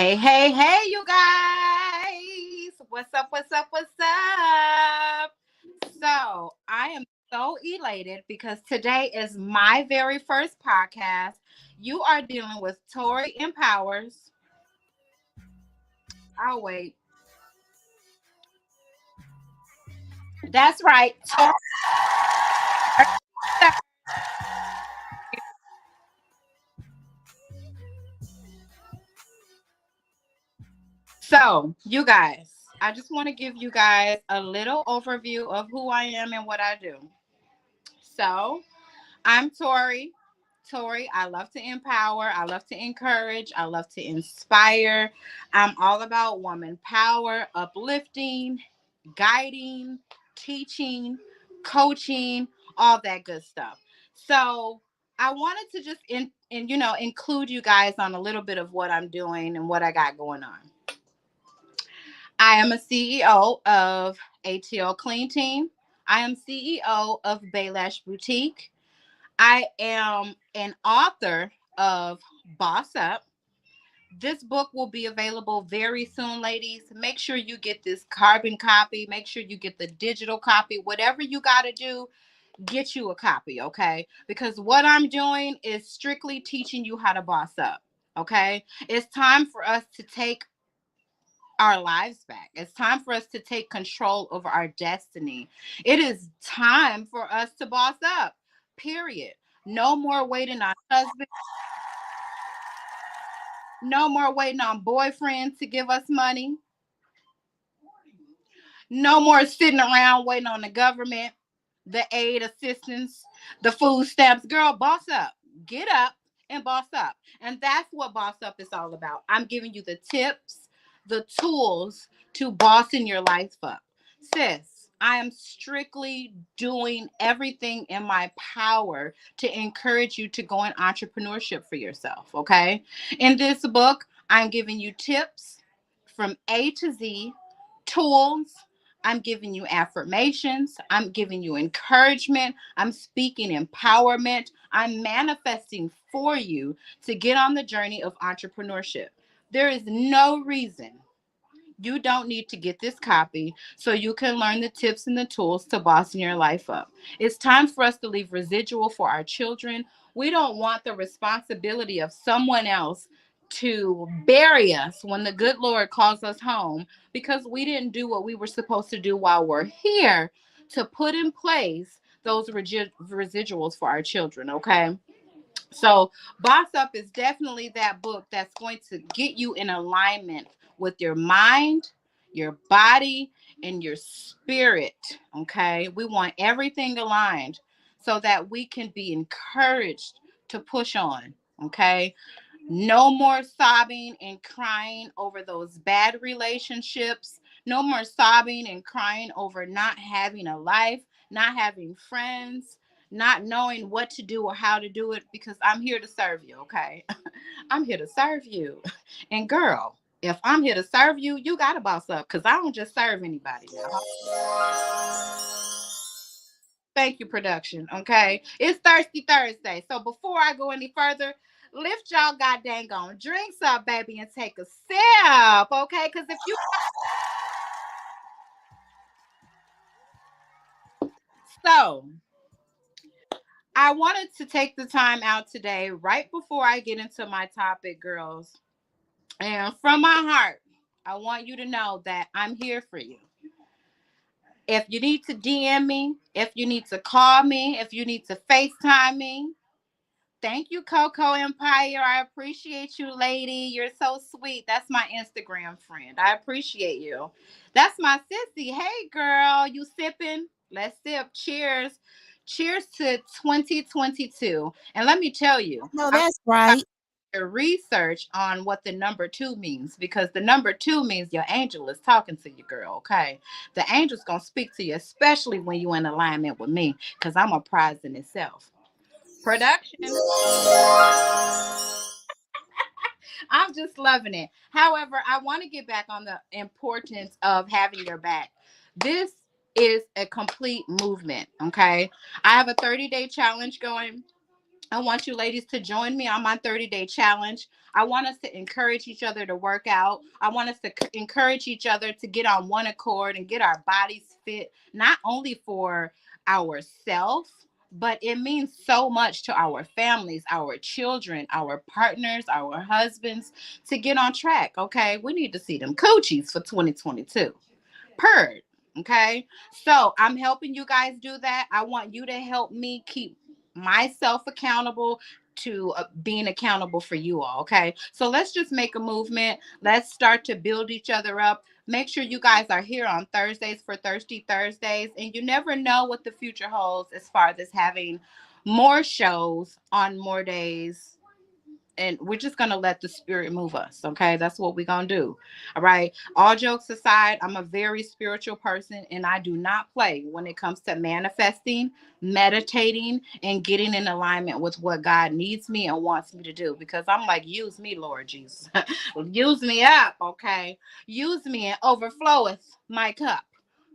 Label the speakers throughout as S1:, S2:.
S1: Hey, hey, hey, you guys. What's up? What's up? What's up? So, I am so elated because today is my very first podcast. You are dealing with Tori Empowers. Oh, wait. That's right. Tori. So, you guys, I just want to give you guys a little overview of who I am and what I do. So, I'm Tori. Tori, I love to empower. I love to encourage. I love to inspire. I'm all about woman power, uplifting, guiding, teaching, coaching, all that good stuff. So I wanted to just include you guys on a little bit of what I'm doing and what I got going on. I am a CEO of ATL Clean Team. I am CEO of Baylash Boutique. I am an author of Boss Up. This book will be available very soon, ladies. Make sure you get this carbon copy. Make sure you get the digital copy. Whatever you got to do, get you a copy, okay? Because what I'm doing is strictly teaching you how to boss up, okay? It's time for us to take our lives back. It's time for us to take control over our destiny. It is time for us to boss up, period. No more waiting on husband. No more waiting on boyfriends to give us money. No more sitting around waiting on the government, the aid assistance, the food stamps. Girl, boss up. Get up and boss up. And that's what boss up is all about. I'm giving you the tips, the tools to bossing your life up. Sis, I am strictly doing everything in my power to encourage you to go in entrepreneurship for yourself. Okay. In this book, I'm giving you tips from A to Z, tools. I'm giving you affirmations. I'm giving you encouragement. I'm speaking empowerment. I'm manifesting for you to get on the journey of entrepreneurship. There is no reason you don't need to get this copy so you can learn the tips and the tools to bossing your life up. It's time for us to leave residual for our children. We don't want the responsibility of someone else to bury us when the good Lord calls us home because we didn't do what we were supposed to do while we're here to put in place those residuals for our children, okay? So, Boss Up is definitely that book that's going to get you in alignment with your mind, your body, and your spirit. Okay. We want everything aligned so that we can be encouraged to push on. Okay. No more sobbing and crying over those bad relationships. No more sobbing and crying over not having a life, not having friends, not knowing what to do or how to do it because I'm here to serve you, okay? I'm here to serve you. And girl, if I'm here to serve you, you got to boss up because I don't just serve anybody now. Thank you, production. Okay. It's Thirsty Thursday. So before I go any further, lift y'all goddamn on drinks up, baby, and take a sip. Okay. Because if you so I wanted to take the time out today, right before I get into my topic, girls. And from my heart, I want you to know that I'm here for you. If you need to DM me, if you need to call me, if you need to FaceTime me, thank you, Coco Empire. I appreciate you, lady. You're so sweet. That's my Instagram friend. I appreciate you. That's my sissy. Hey, girl, you sipping? Let's sip. Cheers. Cheers to 2022. And let me tell you,
S2: No,
S1: I
S2: that's right.
S1: research on what the number two means because the number two means your angel is talking to you, girl. Okay. The angel's gonna speak to you, especially when you're in alignment with me, because I'm a prize in itself. Production. I'm just loving it. However, I want to get back on the importance of having your back. This is a complete movement. Okay. I have a 30-day challenge going. I want you ladies to join me on my 30-day challenge. I want us to encourage each other to work out. I want us to encourage each other to get on one accord and get our bodies fit, not only for ourselves, but it means so much to our families, our children, our partners, our husbands to get on track. Okay. We need to see them coochies for 2022. Purred. Okay. So I'm helping you guys do that. I want you to help me keep myself accountable to being accountable for you all. Okay. So let's just make a movement. Let's start to build each other up. Make sure you guys are here on Thursdays for Thirsty Thursdays. And you never know what the future holds as far as having more shows on more days, and we're just going to let the spirit move us. Okay. That's what we're going to do. All right. All jokes aside, I'm a very spiritual person and I do not play when it comes to manifesting, meditating, and getting in alignment with what God needs me and wants me to do, because I'm like, use me, Lord Jesus. Use me up. Okay. Use me and overfloweth my cup.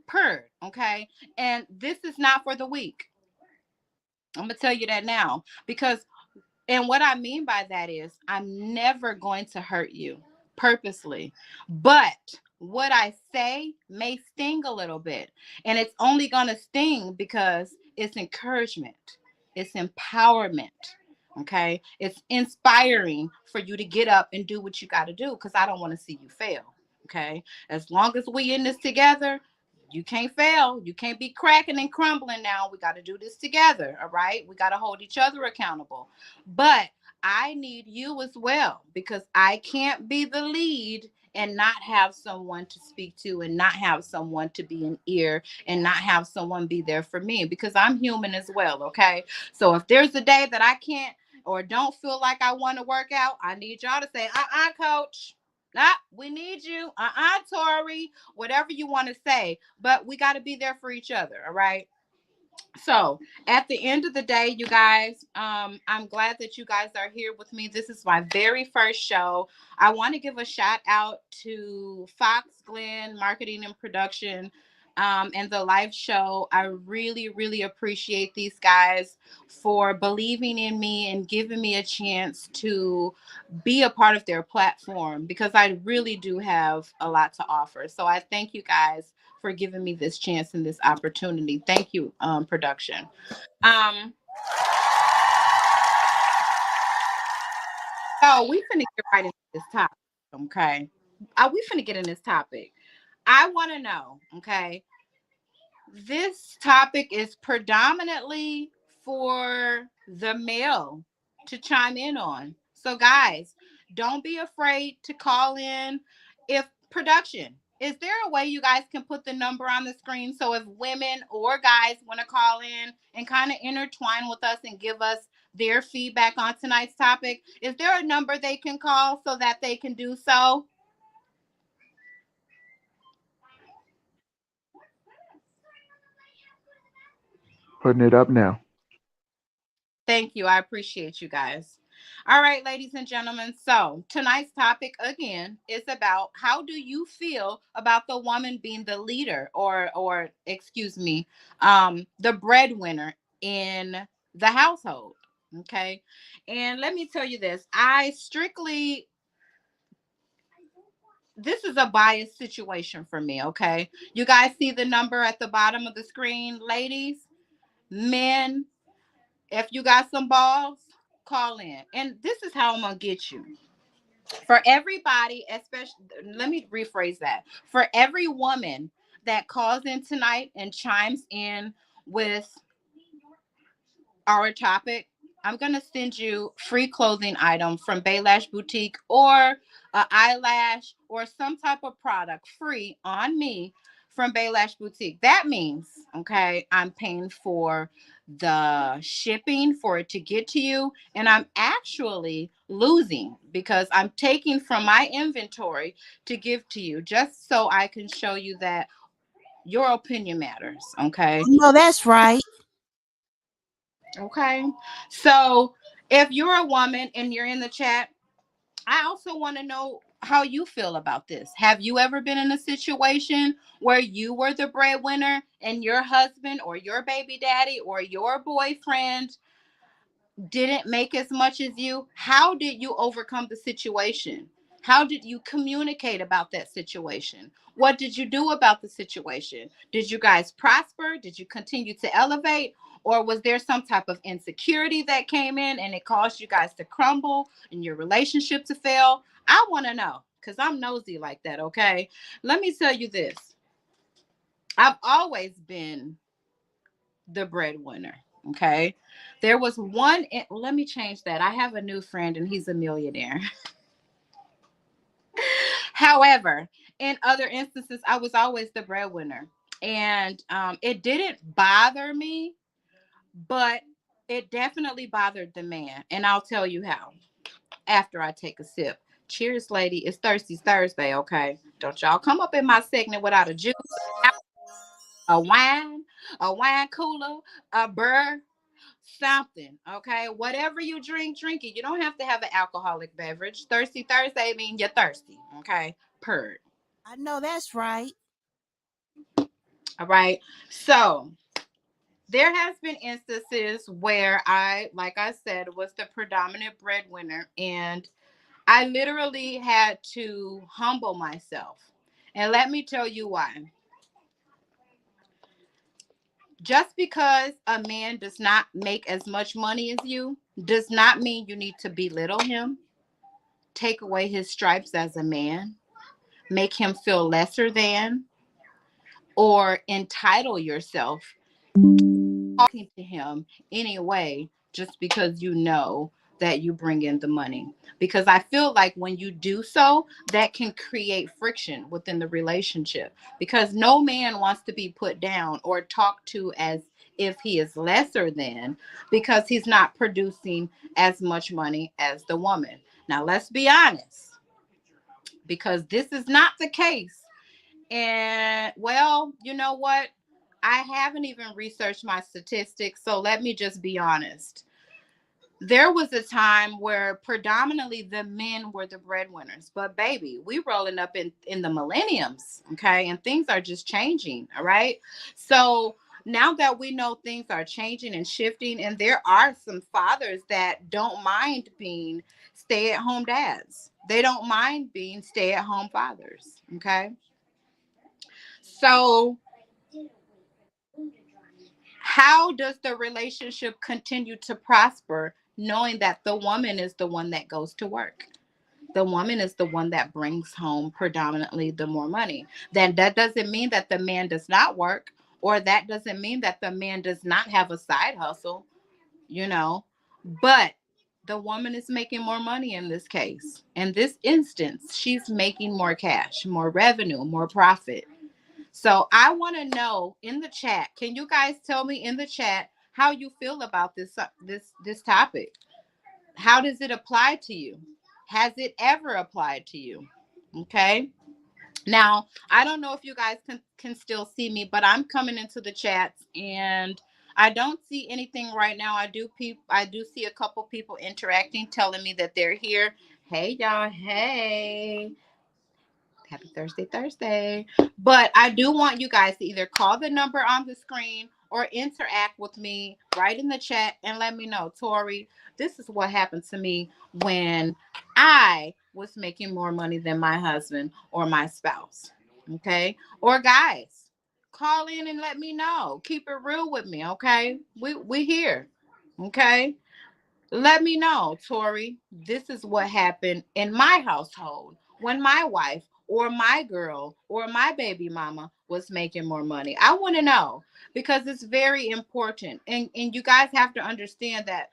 S1: Purred. Okay. And this is not for the weak. I'm going to tell you that now, because and what I mean by that is, I'm never going to hurt you purposely. But what I say may sting a little bit. And it's only going to sting because it's encouragement, it's empowerment. Okay. It's inspiring for you to get up and do what you got to do, because I don't want to see you fail. Okay. As long as we in this together, you can't fail. You can't be cracking and crumbling now. We got to do this together. All right. We got to hold each other accountable. But I need you as well, because I can't be the lead and not have someone to speak to, and not have someone to be an ear, and not have someone be there for me, because I'm human as well. Okay. So if there's a day that I can't or don't feel like I want to work out, I need y'all to say, coach. Nah, we need you. Tori, whatever you want to say. But we got to be there for each other. All right. So at the end of the day, you guys, I'm glad that you guys are here with me. This is my very first show. I want to give a shout out to Fox Glenn Marketing and Production, and the live show. I really, really appreciate these guys for believing in me and giving me a chance to be a part of their platform, because I really do have a lot to offer. So I thank you guys for giving me this chance and this opportunity. Thank you, production. Um, so we finna get right into this topic, okay? We finna get in this topic. I want to know, okay? This topic is predominantly for the male to chime in on. So, guys, don't be afraid to call in. If production, is there a way you guys can put the number on the screen so if women or guys want to call in and kind of intertwine with us and give us their feedback on tonight's topic? Is there a number they can call so that they can do so?
S2: Putting it up now.
S1: Thank you. I appreciate you guys. All right, ladies and gentlemen. So tonight's topic again is about, how do you feel about the woman being the leader, or excuse me, the breadwinner in the household. Okay. And let me tell you this. This is a biased situation for me. Okay. You guys see the number at the bottom of the screen, ladies, men, if you got some balls, call in. And this is how I'm going to get you. For everybody, especially, let me rephrase that. For every woman that calls in tonight and chimes in with our topic, I'm going to send you free clothing item from Baylash Boutique, or a eyelash or some type of product free on me from Baylash Boutique. That means, okay, I'm paying for the shipping for it to get to you, and I'm actually losing because I'm taking from my inventory to give to you, just so I can show you that your opinion matters. Okay.
S3: No, that's right.
S1: Okay. So if you're a woman and you're in the chat, I also want to know how you feel about this. Have you ever been in a situation where you were the breadwinner and your husband or your baby daddy or your boyfriend didn't make as much as you, how did you overcome the situation? How did you communicate about that situation? What did you do about the situation? Did you guys prosper? Did you continue to elevate? Or was there some type of insecurity that came in and it caused you guys to crumble and your relationship to fail? I want to know because I'm nosy like that, okay? Let me tell you this. I've always been the breadwinner. Okay. There was let me change that. I have a new friend and he's a millionaire. However, in other instances, I was always the breadwinner. And it didn't bother me, but it definitely bothered the man. And I'll tell you how after I take a sip. Cheers, lady. It's Thirsty Thursday, okay? Don't y'all come up in my segment without a juice, a wine, a wine cooler, a burr, something, okay? Whatever you drink, drink it. You don't have to have an alcoholic beverage. Thirsty Thursday mean you're thirsty, okay? Purr.
S3: I know that's right.
S1: All right. So there has been instances where like I said, was the predominant breadwinner, and I literally had to humble myself. And let me tell you why. Just because a man does not make as much money as you does not mean you need to belittle him, take away his stripes as a man, make him feel lesser than, or entitle yourself talking to him anyway just because you know that you bring in the money. Because I feel like when you do so, that can create friction within the relationship because no man wants to be put down or talked to as if he is lesser than because he's not producing as much money as the woman. Now, let's be honest, because this is not the case. And well, you know what? I haven't even researched my statistics, so let me just be honest. There was a time where predominantly the men were the breadwinners, but baby, we rolling up in the millenniums, okay? And things are just changing, all right? So now that we know things are changing and shifting, and there are some fathers that don't mind being stay-at-home dads. They don't mind being stay-at-home fathers, okay? So how does the relationship continue to prosper knowing that the woman is the one that goes to work? The woman is the one that brings home predominantly the more money. Then that doesn't mean that the man does not work, or that doesn't mean that the man does not have a side hustle, you know, but the woman is making more money in this case. In this instance, she's making more cash, more revenue, more profit. So I want to know in the chat. Can you guys tell me in the chat how you feel about this topic? How does it apply to you? Has it ever applied to you? Okay. Now I don't know if you guys can still see me, but I'm coming into the chats and I don't see anything right now. I do see a couple people interacting, telling me that they're here. Hey y'all. Hey. Happy Thursday, Thursday. But I do want you guys to either call the number on the screen or interact with me right in the chat and let me know, Tori, this is what happened to me when I was making more money than my husband or my spouse. Okay. Or guys, call in and let me know. Keep it real with me. Okay. We here. Okay. Let me know, Tori. This is what happened in my household when my wife or my girl or my baby mama was making more money. I want to know because it's very important. And you guys have to understand that.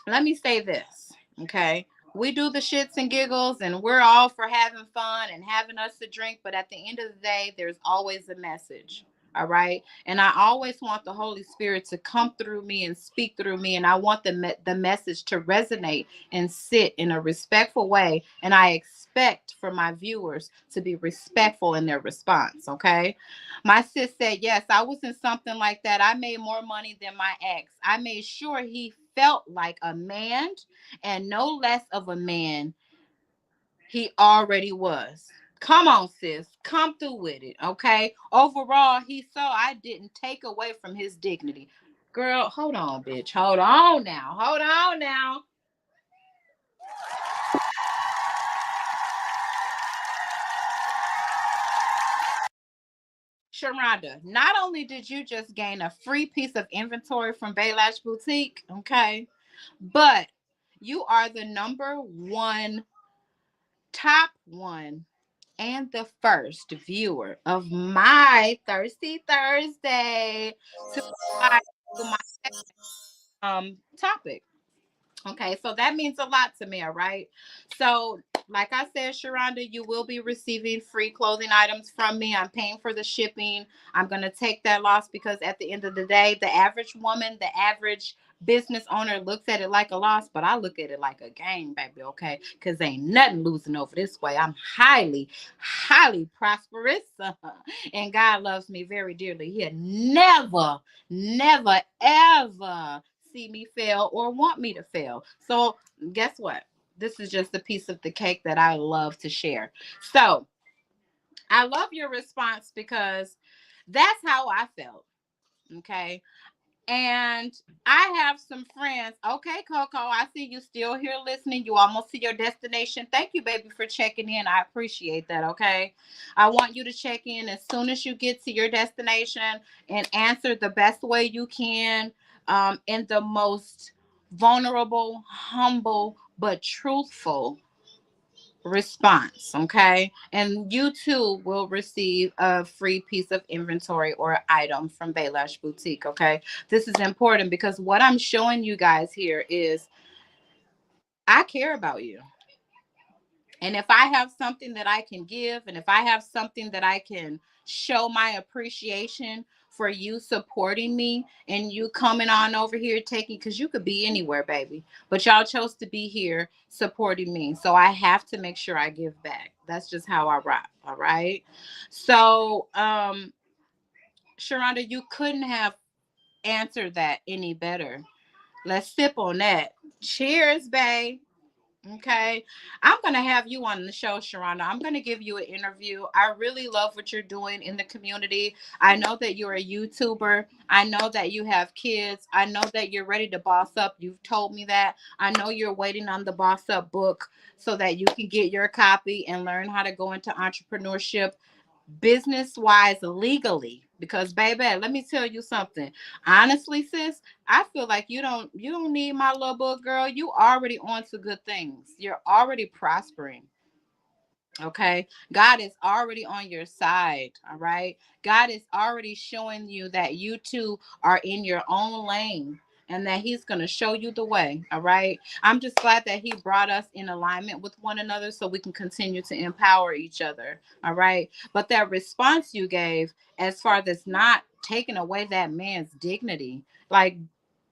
S1: Let me say this, okay? We do the shits and giggles and we're all for having fun and having us to drink, but at the end of the day, there's always a message. All right. And I always want the Holy Spirit to come through me and speak through me. And I want the message to resonate and sit in a respectful way. And I expect for my viewers to be respectful in their response. Okay. My sis said, yes, I was in something like that. I made more money than my ex. I made sure he felt like a man and no less of a man he already was. Come on, sis. Come through with it. Okay. Overall, he saw I didn't take away from his dignity. Girl, hold on, bitch. Hold on now. Hold on now. Sharonda, not only did you just gain a free piece of inventory from Baylash Boutique, okay, but you are the number one, top one, and the first viewer of my Thirsty Thursday to my, to my topic. Okay, so that means a lot to me, all right? So, like I said, Sharonda, you will be receiving free clothing items from me. I'm paying for the shipping. I'm going to take that loss because at the end of the day, the average woman, the average business owner looks at it like a loss, but I look at it like a gain, baby, okay? Because ain't nothing losing over this way. I'm highly, highly prosperous, and God loves me very dearly. He'll never, never, ever see me fail or want me to fail. So, guess what? This is just a piece of the cake that I love to share. So, I love your response because that's how I felt. Okay. And I have some friends. Okay, Coco, I see you still here listening. You almost to your destination. Thank you, baby, for checking in. I appreciate that. Okay. I want you to check in as soon as you get to your destination and answer the best way you can, in the most vulnerable, humble, but truthful response. Okay. And you too will receive a free piece of inventory or item from Baylash Boutique. Okay. This is important because what I'm showing you guys here is I care about you. And if I have something that I can give, and if I have something that I can show my appreciation for you supporting me and you coming on over here taking, because you could be anywhere, baby, but y'all chose to be here supporting me. So I have to make sure I give back. That's just how I rock. All right. So, Sharonda, you couldn't have answered that any better. Let's sip on that. Cheers, babe. Okay. I'm going to have you on the show, Sharonda. I'm going to give you an interview. I really love what you're doing in the community. I know that you're a YouTuber. I know that you have kids. I know that you're ready to boss up. You've told me that. I know you're waiting on the Boss Up book so that you can get your copy and learn how to go into entrepreneurship business wise legally, because baby, let me tell you something. Honestly, sis, I feel like you don't need my little book, girl. You already on to good things. You're already prospering. Okay. God is already on your side. All right. God is already showing you that you two are in your own lane and that He's going to show you the way. All right. I'm just glad that He brought us in alignment with one another so we can continue to empower each other. All right. But that response you gave, as far as not taking away that man's dignity, like,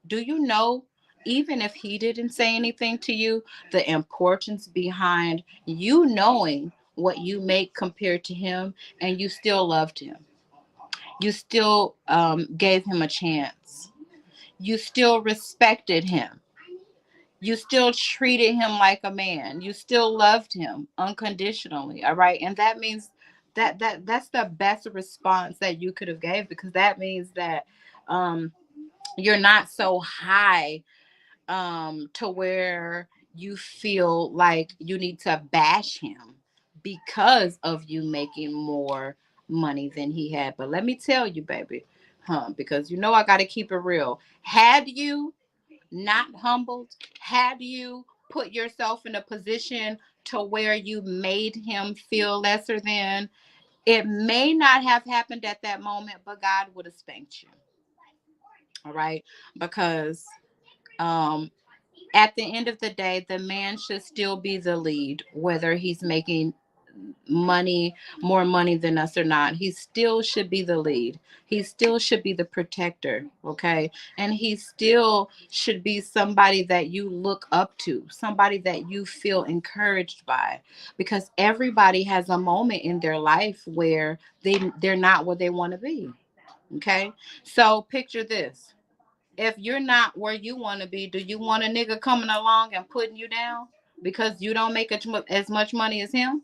S1: do you know, even if he didn't say anything to you, the importance behind you knowing what you make compared to him, and you still loved him? You still gave him a chance. You still respected him. You still treated him like a man. You still loved him unconditionally. All right. And that means that's the best response that you could have gave, because that means that um you're not so high to where you feel like you need to bash him because of you making more money than he had. But let me tell you, baby, because you know I got to keep it real. Had you not humbled, had you put yourself in a position to where you made him feel lesser than, it may not have happened at that moment, but God would have spanked you. All right. Because um at the end of the day, the man should still be the lead, whether he's making money, more money than us or not. He still should be the lead. He still should be the protector. Okay. And he still should be somebody that you look up to, somebody that you feel encouraged by, because everybody has a moment in their life where they're not where they want to be. Okay. So picture this: if you're not where you want to be, do you want a nigga coming along and putting you down because you don't make as much money as him?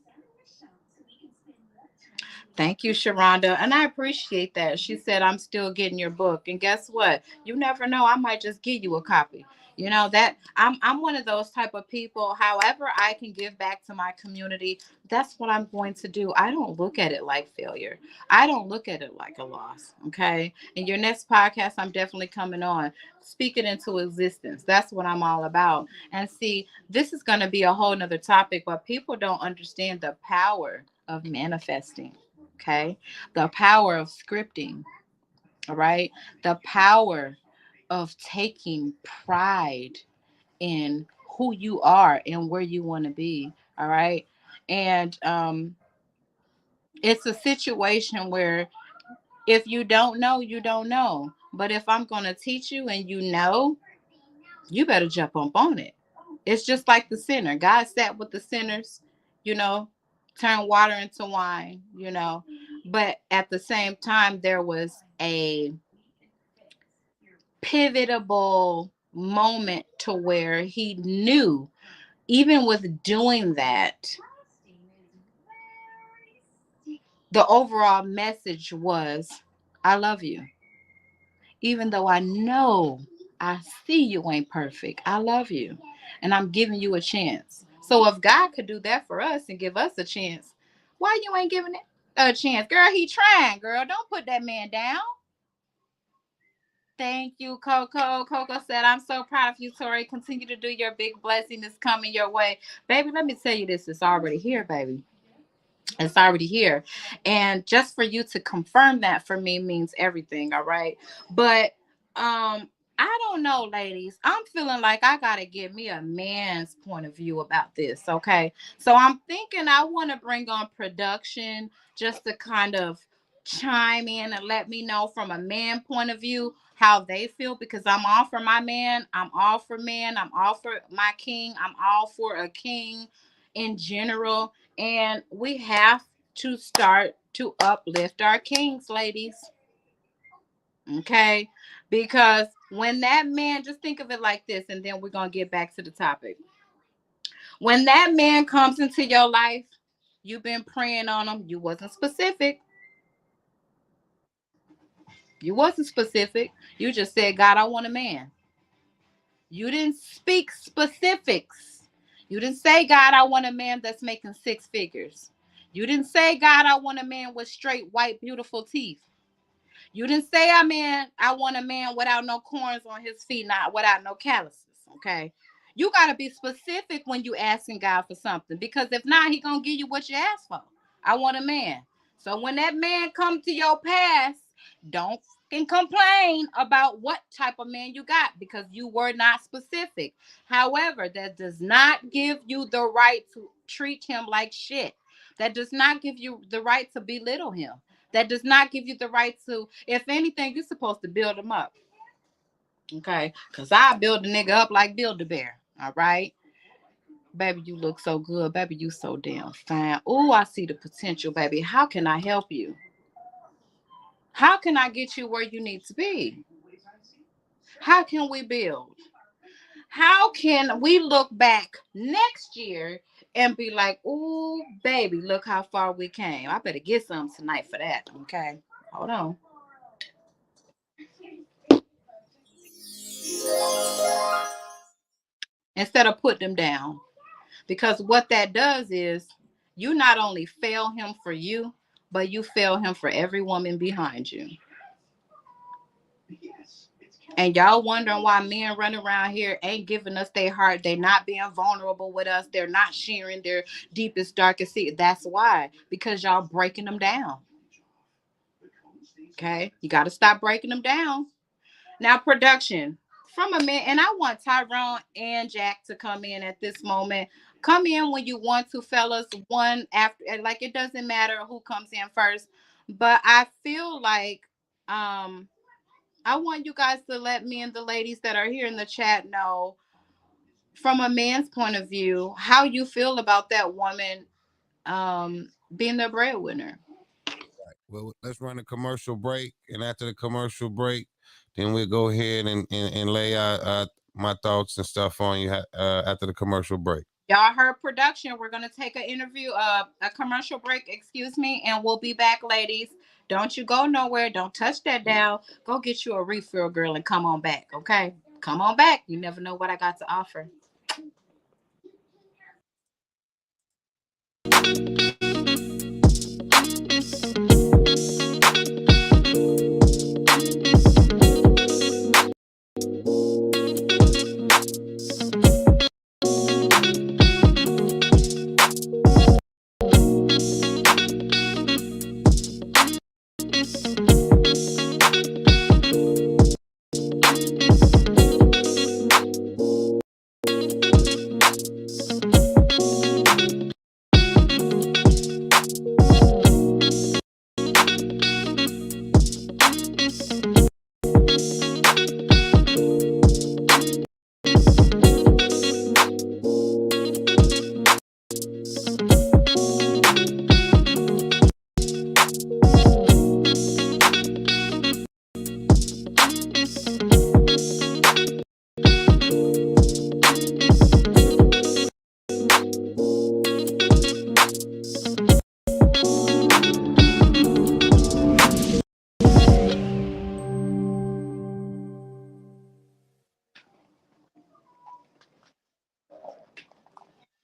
S1: Thank you, Sharonda. And I appreciate that. She said, I'm still getting your book. And guess what? You never know. I might just give you a copy. You know, that I'm one of those type of people. However, I can give back to my community, that's what I'm going to do. I don't look at it like failure. I don't look at it like a loss. Okay. In your next podcast, I'm definitely coming on. Speak it into existence. That's what I'm all about. And see, this is going to be a whole nother topic, but people don't understand the power of manifesting. Okay. The power of scripting. All right. The power of taking pride in who you are and where you want to be. All right. And it's a situation where if you don't know, you don't know. But if I'm going to teach you and you know, you better jump up on it. It's just like the sinner. God sat with the sinners, you know, turned water into wine, you know. But at the same time, there was a pivotable moment to where he knew, even with doing that, the overall message was, I love you. Even though I know, I see you ain't perfect, I love you. And I'm giving you a chance. So if God could do that for us and give us a chance, why you ain't giving it a chance? Girl, he trying, girl. Don't put that man down. Thank you, Coco. Coco said, I'm so proud of you, Tori. Continue to do your big blessing is coming your way. Baby, let me tell you this. It's already here, baby. It's already here. And just for you to confirm that for me means everything. All right. But I don't know, ladies. I'm feeling like I gotta give me a man's point of view about this. Okay. So I'm thinking I want to bring on production just to kind of chime in and let me know from a man point of view how they feel, because I'm all for my man. I'm all for men. I'm all for my king. I'm all for a king in general. And we have to start to uplift our kings, ladies. Okay? Because when that man, just think of it like this, and then we're going to get back to the topic. When that man comes into your life, you've been praying on him, you wasn't specific. You wasn't specific. You just said, God, I want a man. You didn't speak specifics. You didn't say, God, I want a man that's making six figures. You didn't say, God, I want a man with straight, white, beautiful teeth. You didn't say, I want a man without no corns on his feet, not without no calluses. Okay. You got to be specific when you asking God for something, because if not, he going to give you what you asked for. I want a man. So when that man come to your past, don't fucking complain about what type of man you got, because you were not specific. However, that does not give you the right to treat him like shit. That does not give you the right to belittle him. That does not give you the right to, if anything, you're supposed to build him up. Okay? Because I build a nigga up like Build a Bear. All right? Baby, you look so good. Baby, you so damn fine. Oh, I see the potential, baby. How can I help you? How can I get you where you need to be? How can we build? How can we look back next year and be like, oh, baby, look how far we came. I better get some tonight for that. Okay? Hold on. Instead of put them down. Because what that does is you not only fail him for you, but you fail him for every woman behind you. And y'all wondering why men run around here ain't giving us their heart. They're not being vulnerable with us. They're not sharing their deepest, darkest secret. That's why. Because y'all breaking them down. Okay? You got to stop breaking them down. Now, production from a man, and I want Tyrone and Jack to come in at this moment. Come in when you want to, fellas. One after, like, it doesn't matter who comes in first, but I feel like I want you guys to let me and the ladies that are here in the chat know, from a man's point of view, how you feel about that woman being the breadwinner.
S4: Well, let's run a commercial break, and after the commercial break, then we'll go ahead and lay out my thoughts and stuff on you after the commercial break.
S1: Y'all heard production. We're gonna take an interview, a commercial break, excuse me, and we'll be back, ladies. Don't you go nowhere. Don't touch that dial. Go get you a refill, girl, and come on back. Okay, come on back. You never know what I got to offer.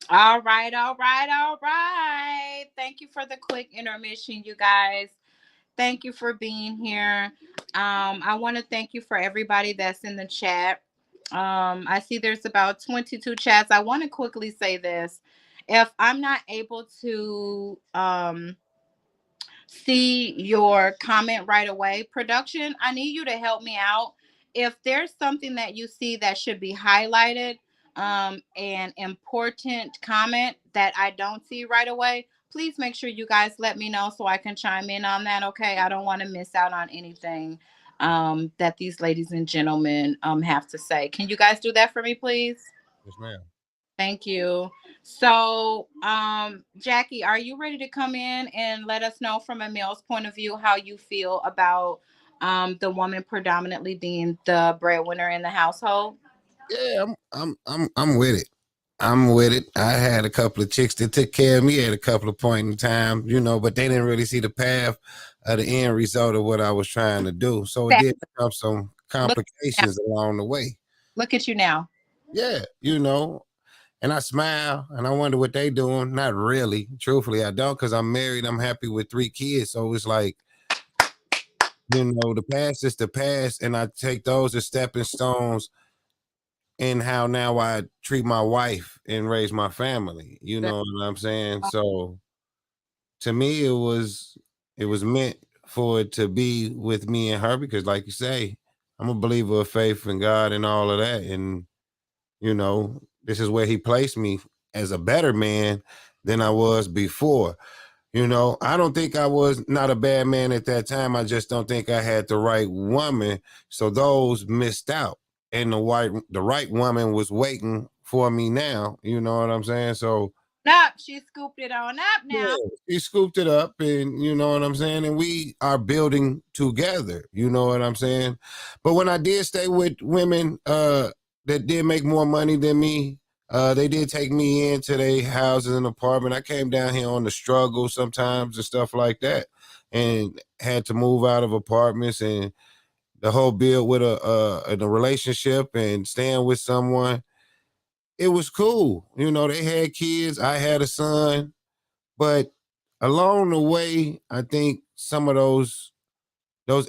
S1: All right, all right, all right. Thank you for the quick intermission, you guys. Thank you for being here. I want to thank you for everybody that's in the chat. I see there's about 22 chats. I want to quickly say this. If I'm not able to see your comment right away, production, I need you to help me out. If there's something that you see that should be highlighted, an important comment that I don't see right away, please make sure you guys let me know so I can chime in on that. Okay, I don't want to miss out on anything that these ladies and gentlemen have to say. Can you guys do that for me, please?
S4: Yes, ma'am.
S1: Thank you. So, Jackie, are you ready to come in and let us know from a male's point of view how you feel about the woman predominantly being the breadwinner in the household?
S4: Yeah, I'm with it. I'm with it. I had a couple of chicks that took care of me at a couple of points in time, but they didn't really see the path of the end result of what I was trying to do. So it
S1: Fa-
S4: did become some
S1: Look now.
S4: complications along the way.
S1: Look at you now.
S4: Yeah, and I smile and I wonder what they doing. Not really. Truthfully, I don't, because I'm married. I'm happy with 3 kids. So it's like, the past is the past, and I take those as stepping stones in how now I treat my wife and raise my family. You
S1: Good.
S4: know what I'm saying? So to me, it was meant for it to be with me and her, because like you say, I'm a believer of faith in God and all of that. And this is where he placed me as a better man than I was before. I don't think I was not a bad man at that time. I just don't think I had the right woman. So those missed out. And the right woman was waiting for me now. You know what I'm saying? So
S1: Up. She scooped it on up
S4: yeah,
S1: now.
S4: he scooped it up, and you know what I'm saying? And we are building together. You know what I'm saying? But when I did stay with women that did make more money than me, they did take me into their houses and apartment. I came down here on the struggle sometimes and stuff like that, and had to move out of apartments and the whole build with a relationship and staying with someone. It was cool. They had kids. I had a son, but along the way, I think some of those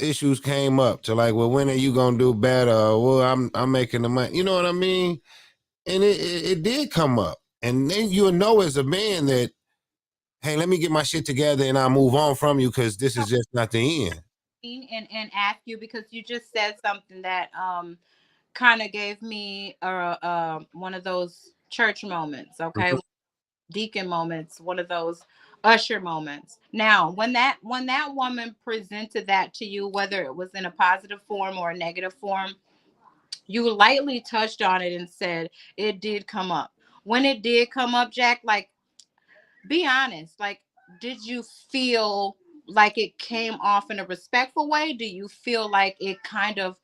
S4: issues came up to like, well, when are you gonna do better? Well, I'm making the money. You know what I mean? And it did come up. And then you'll know as a man that, hey, let me get my shit together and I'll move on from you, because this is just not the end.
S1: And ask you because you just said something that kind of gave me one of those church moments. Okay,
S4: Mhm.
S1: deacon moments, one of those usher moments. Now, when that woman presented that to you, whether it was in a positive form or a negative form, you lightly touched on it and said it did come up. When it did come up, Jack, like, be honest, like, did you feel like it came off in a respectful way? Do you feel like it kind of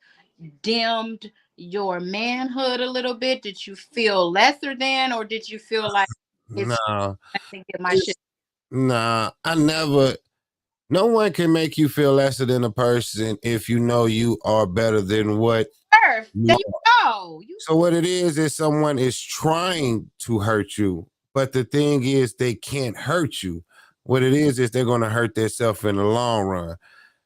S1: dimmed your manhood a little bit? Did you feel lesser than, or did you feel like it's
S4: No,
S1: let me get my shit?
S4: nah, I never. No one can make you feel lesser than a person if you know you are better than what
S1: Earth.
S4: you
S1: There
S4: are.
S1: you go. You
S4: So what it is someone is trying to hurt you, but the thing is they can't hurt you. What it is they're going to hurt themselves in the long run.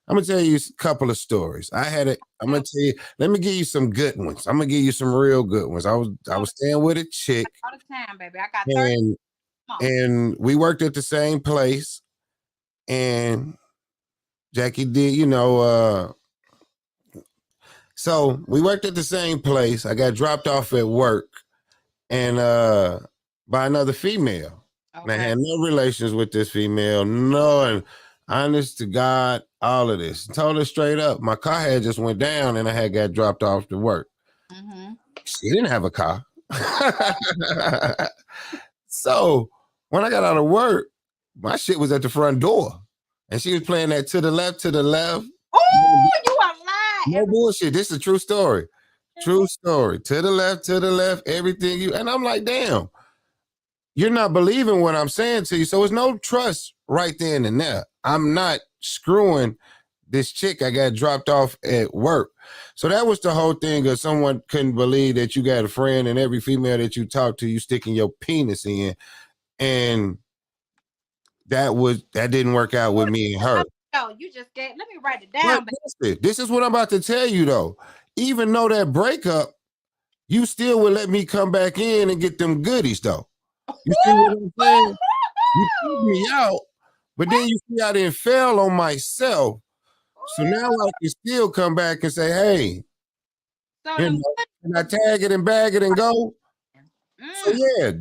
S4: I'm gonna tell you a couple of stories. I'm gonna tell you. Let me give you some good ones. I'm gonna give you some real good ones. I was staying with a chick,
S1: all the time, baby. I got 30
S4: and
S1: more.
S4: and we worked at the same place. And Jackie did, so we worked at the same place. I got dropped off at work and by another female. And I
S1: Okay.
S4: had no relations with this female, none. Honest to God, all of this. Told her straight up, my car had just went down and I had got dropped off to work.
S1: Mm-hmm.
S4: She didn't have a car. So when I got out of work, my shit was at the front door. And she was playing that to the left, to the left.
S1: Oh, you are
S4: No
S1: lying.
S4: bullshit. This is a true story. True story. To the left, everything you. And I'm like, damn, you're not believing what I'm saying to you. So it's no trust right then and there. I'm not screwing this chick I got dropped off at work. So that was the whole thing of someone couldn't believe that you got a friend and every female that you talk to, you sticking your penis in. And that didn't work out with me and her.
S1: Oh, you just get. Let me write it
S4: But
S1: down, baby.
S4: this is what I'm about to tell you though. Even though that breakup, you still would let me come back in and get them goodies though. You see what I'm saying? You took me out, but then you see I didn't fail on myself. So now I can still come back and say, hey,
S1: So them
S4: can I tag it and bag it and go? So yeah,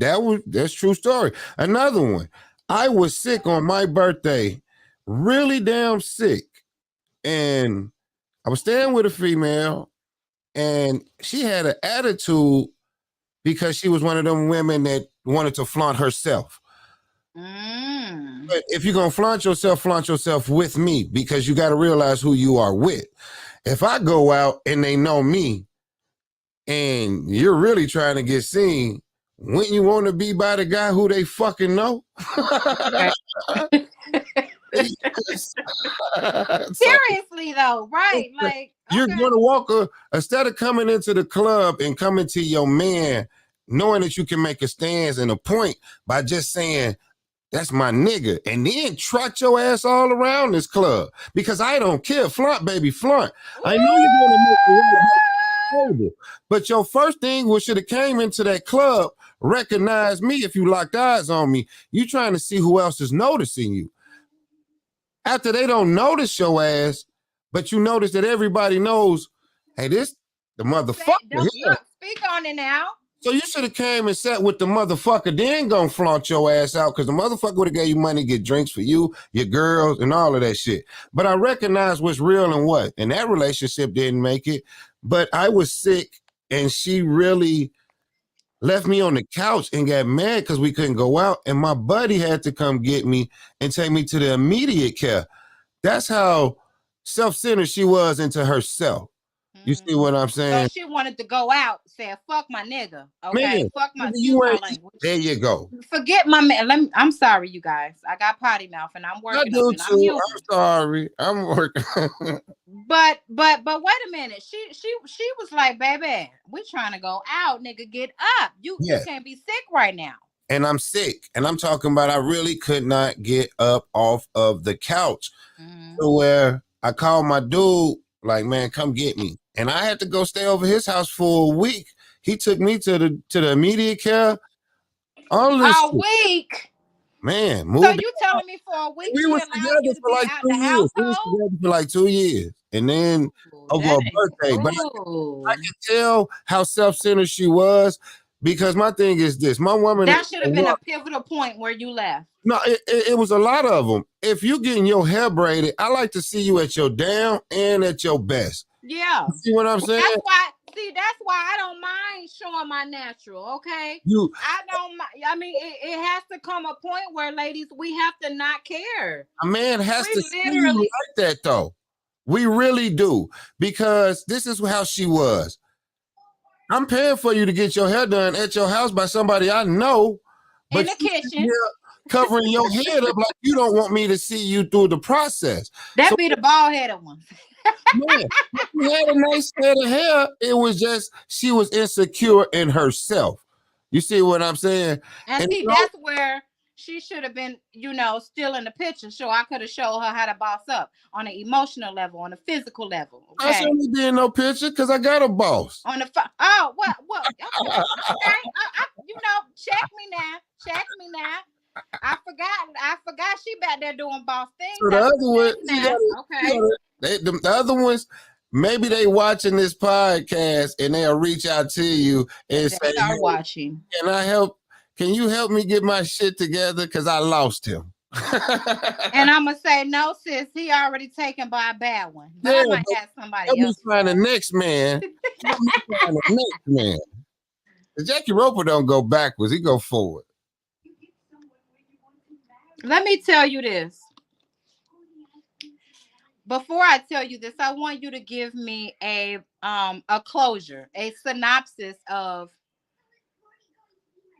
S4: that's true story. Another one. I was sick on my birthday, really damn sick. And I was staying with a female, and she had an attitude because she was one of them women that wanted to flaunt herself. But if you're going to flaunt yourself with me because you got to realize who you are with. If I go out and they know me and you're really trying to get seen, wouldn't you want to be by the guy who they fucking know?
S1: Seriously though, right? Like
S4: you're going to walk instead of coming into the club and coming to your man knowing that you can make a stance and a point by just saying, that's my nigga. And then trot your ass all around this club because I don't care. Flaunt, baby, flaunt. I know you're going to make the right table. But your first thing was should have came into that club, recognize me if you locked eyes on me. You trying to see who else is noticing you. After they don't notice your ass, but you notice that everybody knows, hey, this the motherfucker.
S1: Look, speak on it now.
S4: So you should have came and sat with the motherfucker, then gonna flaunt your ass out because the motherfucker would have gave you money to get drinks for you, your girls, and all of that shit. But I recognize what's real and what. And that relationship didn't make it. But I was sick and she really left me on the couch and got mad because we couldn't go out. And my buddy had to come get me and take me to the immediate care. That's how self-centered she was into herself. You see what I'm saying?
S1: So she wanted to go out, said, fuck my nigga. Okay.
S4: Man,
S1: fuck my, my language.
S4: There you go.
S1: Forget my man. I'm sorry, you guys. I got potty mouth and I'm working.
S4: I do too. I'm sorry. I'm working.
S1: But wait a minute. She was like, baby, we trying to go out, nigga. Get up. You can't be sick right now.
S4: And I'm sick. And I'm talking about I really could not get up off of the couch. To where I called my dude, like, man, come get me. And I had to go stay over his house for a week. He took me to the immediate care.
S1: A week?
S4: Man,
S1: so you telling me for a week
S4: we were together for like 2 years. We was together for like 2 years. And then over a birthday. But I could tell how self-centered she was because my thing is this. My woman.
S1: That should have been a pivotal point where you left.
S4: No, it was a lot of them. If you getting your hair braided, I like to see you at your down and at your best.
S1: Yeah.
S4: You see what I'm saying?
S1: That's why I don't mind showing my natural, okay? I don't mind. I mean, it has to come a point where, ladies, we have to not care.
S4: A man has to see you like that, though. We really do. Because this is how she was. I'm paying for you to get your hair done at your house by somebody I know,
S1: In
S4: but
S1: the
S4: you
S1: kitchen.
S4: covering your head up like you don't want me to see you through the process.
S1: That
S4: So
S1: be the bald headed one.
S4: yeah, she had a nice head of hair. It was just she was insecure in herself. You see what I'm saying?
S1: And
S4: And
S1: see, that's where she should have been, still in the picture. So I could have showed her how to boss up on an emotional level, on a physical level.
S4: I
S1: Okay.
S4: shouldn't be in no picture because I got a boss.
S1: On the oh, what? Okay. Check me now. Check me now. I forgot she back there doing boss things.
S4: So the
S1: I
S4: other one,
S1: now. Okay.
S4: the other ones, maybe they watching this podcast and they'll reach out to you and say,
S1: They are
S4: "Hey,
S1: watching.
S4: can I help? Can you help me get my shit together? Because I lost him."
S1: And I'm gonna say, no, sis, he already taken by a bad one. But
S4: Yeah,
S1: I might
S4: but
S1: have somebody
S4: help me
S1: else.
S4: find the next man. Help me find the next man. Jackie Roper don't go backwards; he go forward.
S1: Let me tell you this. Before I tell you this, I want you to give me a closure, a synopsis of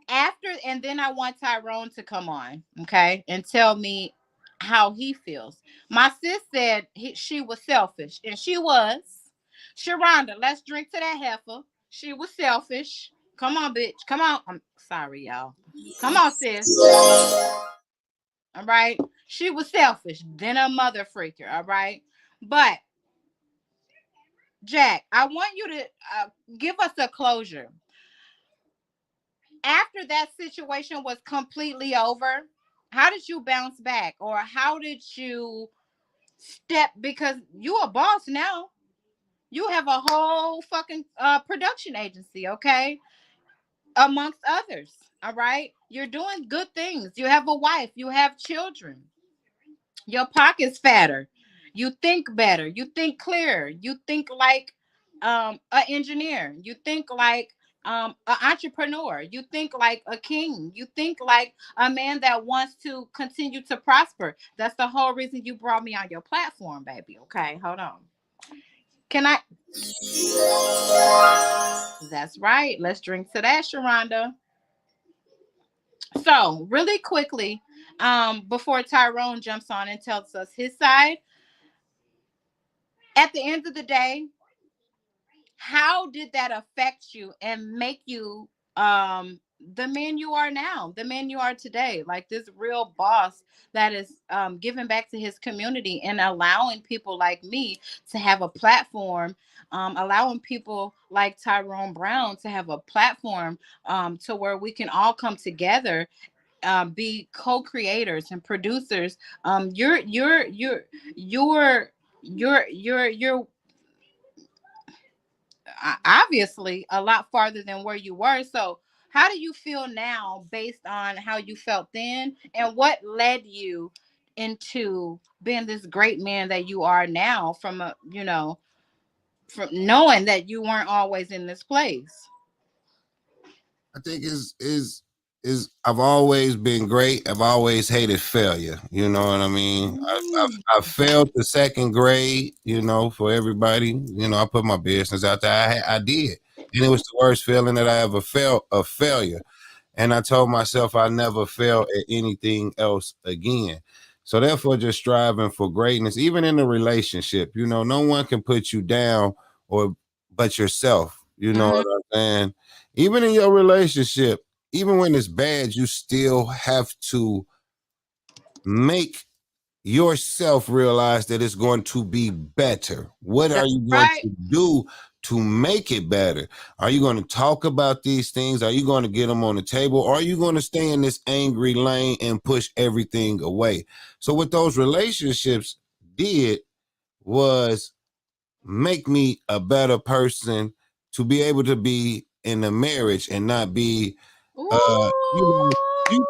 S1: after, and then I want Tyrone to come on, okay, and tell me how he feels. My sis said she was selfish, and she was. Sharonda, let's drink to that heifer. She was selfish. Come on, bitch. Come on. I'm sorry, y'all. Come on, sis. All right. She was selfish. Then a mother freaker. All right. But Jack, I want you to give us a closure. After that situation was completely over, how did you bounce back? Or how did you step? Because you a boss now. You have a whole fucking production agency, okay? Amongst others. All right. You're doing good things. You have a wife, you have children. Your pocket's fatter. You think better. You think clearer. You think like an engineer. You think like an entrepreneur. You think like a king. You think like a man that wants to continue to prosper. That's the whole reason you brought me on your platform, baby. Okay, hold on. Can I? That's right. Let's drink to that, Sharonda. So, really quickly, before Tyrone jumps on and tells us his side, at the end of the day, how did that affect you and make you the man you are now, the man you are today, like this real boss that is giving back to his community and allowing people like me to have a platform, allowing people like Tyrone Brown to have a platform, to where we can all come together, be co-creators and producers. You're obviously a lot farther than where you were. So how do you feel now based on how you felt then, and what led you into being this great man that you are now, from from knowing that you weren't always in this place?
S4: I think is I've always been great. I've always hated failure. You know what I mean? I've failed the second grade. You know, for everybody. You know, I put my business out there. I did, and it was the worst feeling that I ever felt of failure. And I told myself I never fail at anything else again. So therefore, just striving for greatness, even in a relationship. You know, no one can put you down or but yourself. You know what I'm saying? Even in your relationship, even when it's bad, you still have to make yourself realize that it's going to be better. What are
S1: That's
S4: you going
S1: right.
S4: to do to make it better? Are you going to talk about these things? Are you going to get them on the table? Or are you going to stay in this angry lane and push everything away? So what those relationships did was make me a better person to be able to be in a marriage and not be you know,
S1: Ooh,
S4: you,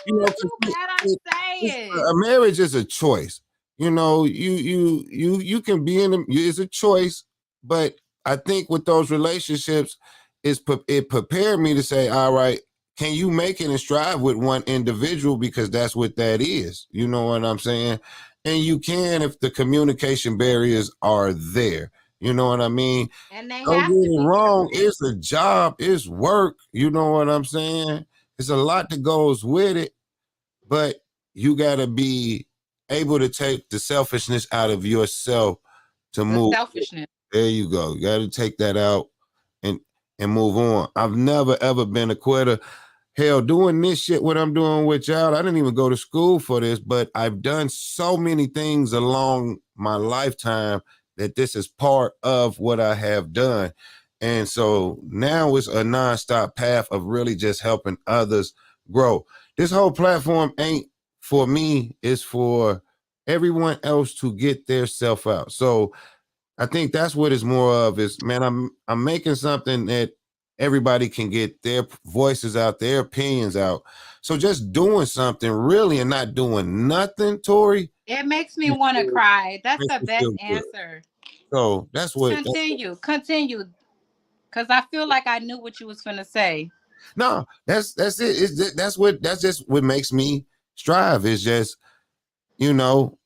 S4: you know, 'cause
S1: that I say it.
S4: a marriage is a choice. You know, you can be in them. It's a choice, but I think with those relationships, it prepared me to say, all right, can you make it and strive with one individual because that's what that is. You know what I'm saying? And you can if the communication barriers are there. You know what I mean?
S1: And they
S4: Don't
S1: have
S4: get
S1: to
S4: it
S1: be
S4: wrong.
S1: different.
S4: It's a job. It's work. You know what I'm saying? There's a lot that goes with it, but you got to be able to take the selfishness out of yourself to
S1: The
S4: move.
S1: selfishness.
S4: There you go. You got to take that out and move on. I've never ever been a quitter. Hell, doing this shit, what I'm doing with y'all, I didn't even go to school for this, but I've done so many things along my lifetime that this is part of what I have done. And so now it's a nonstop path of really just helping others grow. This whole platform ain't for me, it's for everyone else to get their self out. So I think that's what it's more of is, man, I'm making something that everybody can get their voices out, their opinions out. So just doing something really and not doing nothing, Tori,
S1: It makes me want to cry. That's
S4: makes
S1: the
S4: me
S1: best
S4: feel good.
S1: answer.
S4: So that's what
S1: Continue. Because I feel like I knew what you was going to say.
S4: no, that's it. That's just what makes me strive. Is just, you know,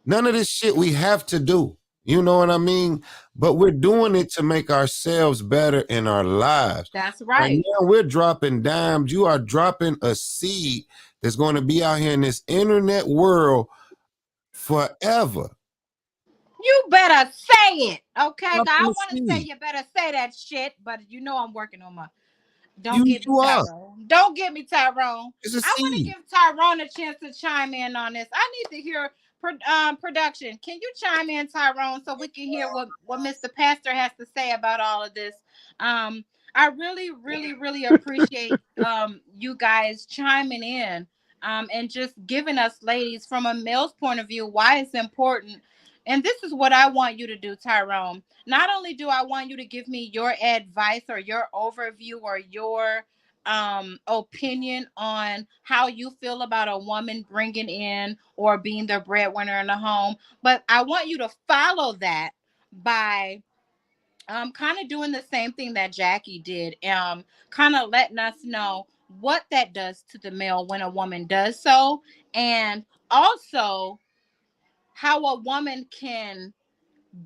S4: none of this shit we have to do. You know what I mean? But we're doing it to make ourselves better in our lives.
S1: That's
S4: Right
S1: right.
S4: now, we're dropping dimes. You are dropping a seed that's going to be out here in this internet world forever.
S1: You better say it, okay?
S4: Dropping
S1: I
S4: a
S1: want to say
S4: seed.
S1: you better say that shit, but you know I'm working on my. Don't
S4: You,
S1: get me
S4: you are.
S1: Tyrone. Don't get me Tyrone.
S4: It's a
S1: I want to
S4: seed.
S1: give Tyrone a chance to chime in on this. I need to hear production. Can you chime in, Tyrone, so we can hear what Mr. Pastor has to say about all of this? I really, really, really appreciate you guys chiming in and just giving us, ladies, from a male's point of view, why it's important. And this is what I want you to do, Tyrone. Not only do I want you to give me your advice or your overview or your opinion on how you feel about a woman bringing in or being the breadwinner in the home, but I want you to follow that by kind of doing the same thing that Jackie did, kind of letting us know what that does to the male when a woman does so, and also how a woman can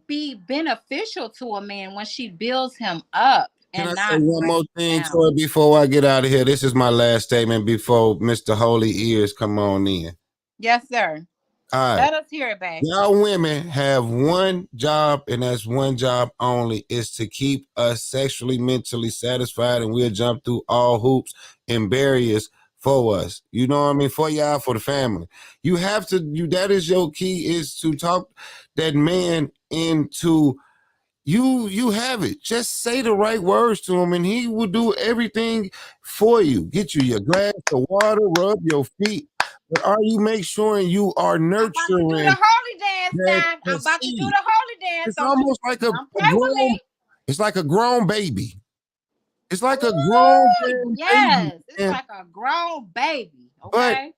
S1: be beneficial to a man when she builds him up
S4: Can I
S1: and
S4: say
S1: not
S4: one
S1: bring
S4: more
S1: him
S4: thing,
S1: down.
S4: Tori, before I get out of here? This is my last statement before Mr. Holy Ears come on in.
S1: Yes, sir.
S4: All right.
S1: Let us hear it, babe.
S4: Y'all women have one job, and that's one job only, is to keep us sexually, mentally satisfied, and we'll jump through all hoops and barriers for us. You know what I mean? For y'all, for the family. You have to, that is your key, is to talk that man into you have it. Just say the right words to him and he will do everything for you. Get you your glass of water, rub your feet. But are you make sure you are
S1: I'm about to do the
S4: nurturing
S1: holy dance
S4: that,
S1: now. I'm
S4: that
S1: about to do
S4: seed?
S1: the holy dance.
S4: It's almost like
S1: Don't
S4: a
S1: play with
S4: grown,
S1: me.
S4: it's like a grown baby. It's like a grown
S1: Ooh,
S4: damn baby.
S1: yes. It's like a grown baby.
S4: But
S1: Okay.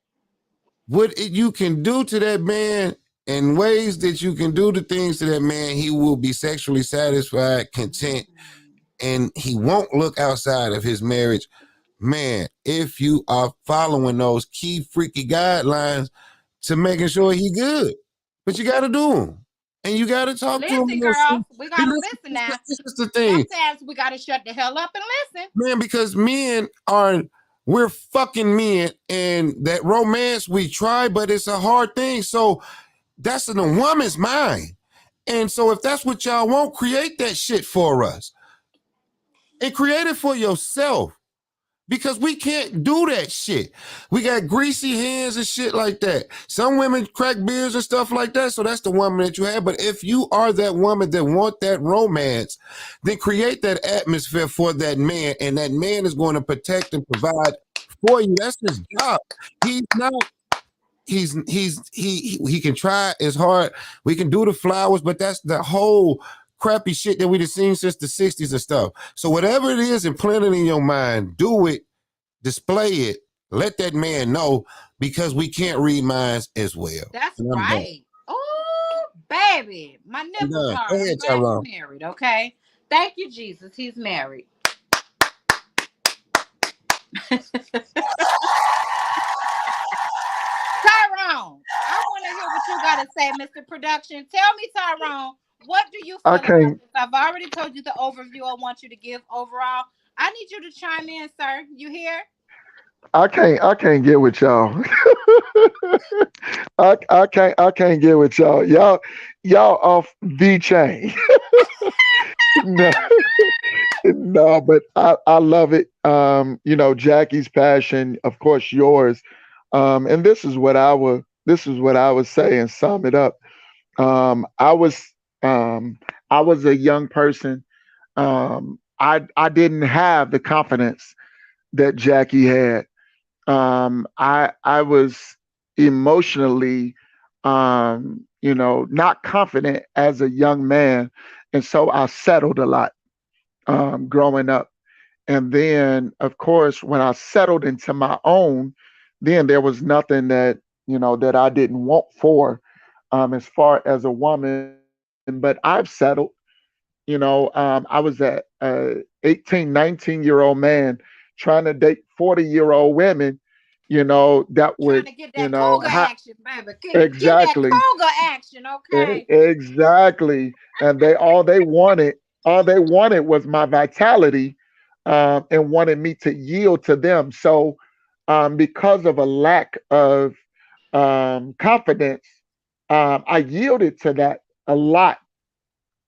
S4: what you can do to that man in ways that you can do the things to that man, he will be sexually satisfied, content, and he won't look outside of his marriage. Man, if you are following those key freaky guidelines to making sure he good, but you got to do them, and you got to talk to him.
S1: Listen, girl. We
S4: Hey,
S1: gotta listen now.
S4: this is the thing,
S1: Sometimes we gotta shut the hell up and listen.
S4: man, because we're fucking men, and that romance we try, but it's a hard thing. So that's in a woman's mind. And so if that's what y'all want, create that shit for us. And create it for yourself. Because we can't do that shit. We got greasy hands and shit like that. Some women crack beers and stuff like that, so that's the woman that you have. But if you are that woman that want that romance, then create that atmosphere for that man, and that man is going to protect and provide for you. That's his job. He's not. He can try as hard. We can do the flowers, but that's the whole crappy shit that we've seen since the 60s and stuff. So whatever it is implanted in your mind, do it, display it, let that man know, because we can't read minds as well.
S1: That's
S4: And I'm done.
S1: right. Oh, baby. My
S4: I'm
S1: nipples
S4: done.
S1: hard.
S4: Go
S1: I'm
S4: ahead,
S1: glad
S4: Tyrone.
S1: you're married, okay? Thank you, Jesus. He's married. Tyrone, I want to hear what you got to say, Mr. Production. Tell me, Tyrone, What do you
S2: I
S1: feel about
S2: can't
S1: this? I've already told you the overview I want you to give overall. I need you to chime in, sir. You here?
S2: I can't get with y'all. I can't get with y'all. Y'all off the chain. No, no, but I love it. Jackie's passion, of course, yours. And this is what I would say and sum it up. Um, I was um, I was a young person. I didn't have the confidence that Jackie had. I was emotionally, not confident as a young man, and so I settled a lot growing up. And then, of course, when I settled into my own, then there was nothing that I didn't want for, as far as a woman. But I've settled. I was a 18, 19-year-old man trying to date 40-year-old women, that
S1: Trying
S2: would,
S1: to get that cougar action, baby. Give me that
S2: exactly,
S1: cougar action, okay?
S2: exactly. And all they wanted was my vitality, and wanted me to yield to them. So, because of a lack of confidence, I yielded to that a lot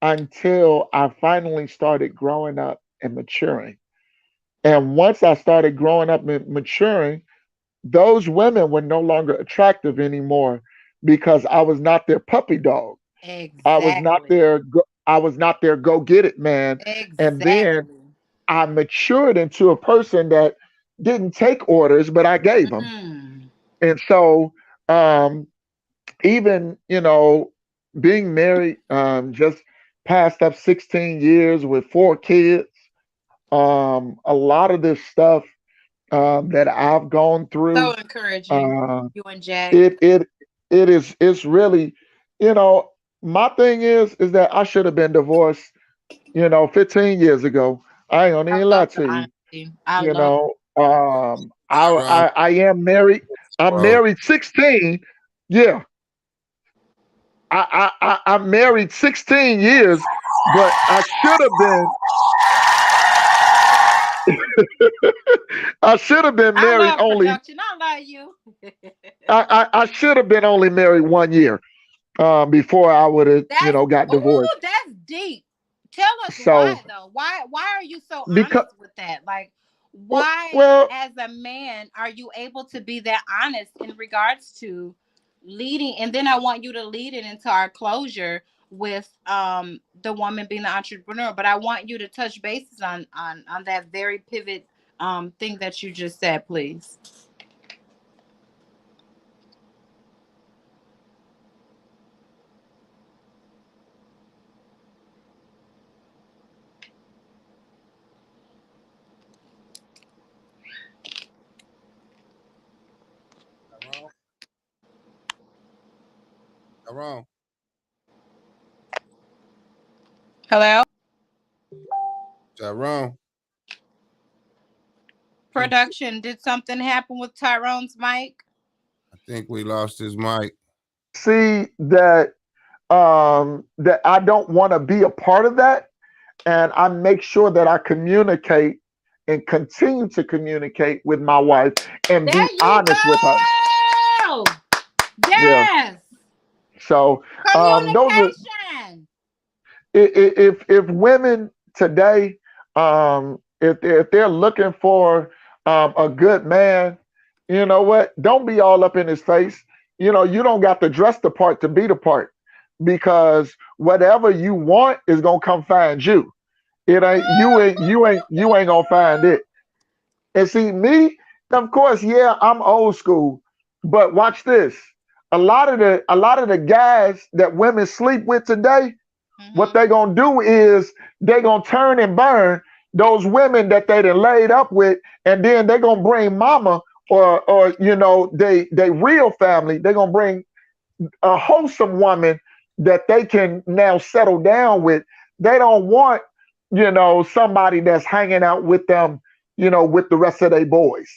S2: until I finally started growing up and maturing. And once I started growing up and maturing, those women were no longer attractive anymore because I was not their puppy dog. I was not
S1: Exactly.
S2: their I was not their go get it man. And then
S1: Exactly.
S2: I matured into a person that didn't take orders, but I gave them.
S1: Mm.
S2: And so, um, even being married, just passed up 16 years with 4 kids. A lot of this stuff that I've gone
S1: So
S2: through,
S1: encouraging.
S2: uh,
S1: You and Jack.
S2: it's really, you know my thing is that I should have been divorced 15 years ago. I ain't gonna
S1: I
S2: even lie
S1: love the
S2: to you.
S1: honesty. I
S2: you
S1: love
S2: know um i
S4: Tyrone,
S2: i, I am married. I'm
S4: bro.
S2: married 16. Yeah, I'm married 16 years, but I should have been
S1: I
S2: married
S1: love
S2: only.
S1: production. I love you.
S2: I should have been only married 1 year, before I would have,
S1: That's
S2: got divorced.
S1: oh, that's deep. Tell us
S2: So,
S1: why though. Why are you so
S2: because,
S1: honest with that? Like why
S2: well,
S1: as a man are you able to be that honest in regards to leading, and then I want you to lead it into our closure with the woman being the entrepreneur, but I want you to touch bases on that very pivot thing that you just said, please.
S4: Tyrone, Tyrone.
S1: Hello?
S4: Tyrone.
S1: Production, did something happen with Tyrone's mic?
S4: I think we lost his mic.
S2: see that I don't want to be a part of that, and I make sure that I communicate and continue to communicate with my wife and
S1: There
S2: be
S1: you
S2: honest with her.
S1: go.
S2: Yeah.
S1: Yes.
S2: So, those are,
S1: Communication.
S2: if women today, if they're looking for a good man, you know what? Don't be all up in his face. You don't got to dress the part to be the part, because whatever you want is gonna come find you. It ain't you ain't you ain't you ain't gonna find it. And see me, of course, yeah, I'm old school, but watch this. A lot of the guys that women sleep with today, what
S1: Mm-hmm.
S2: they gonna do is they gonna turn and burn those women that they done laid up with, and then they gonna bring mama, or they real family. They gonna bring a wholesome woman that they can now settle down with. They don't want somebody that's hanging out with them, with the rest of their boys.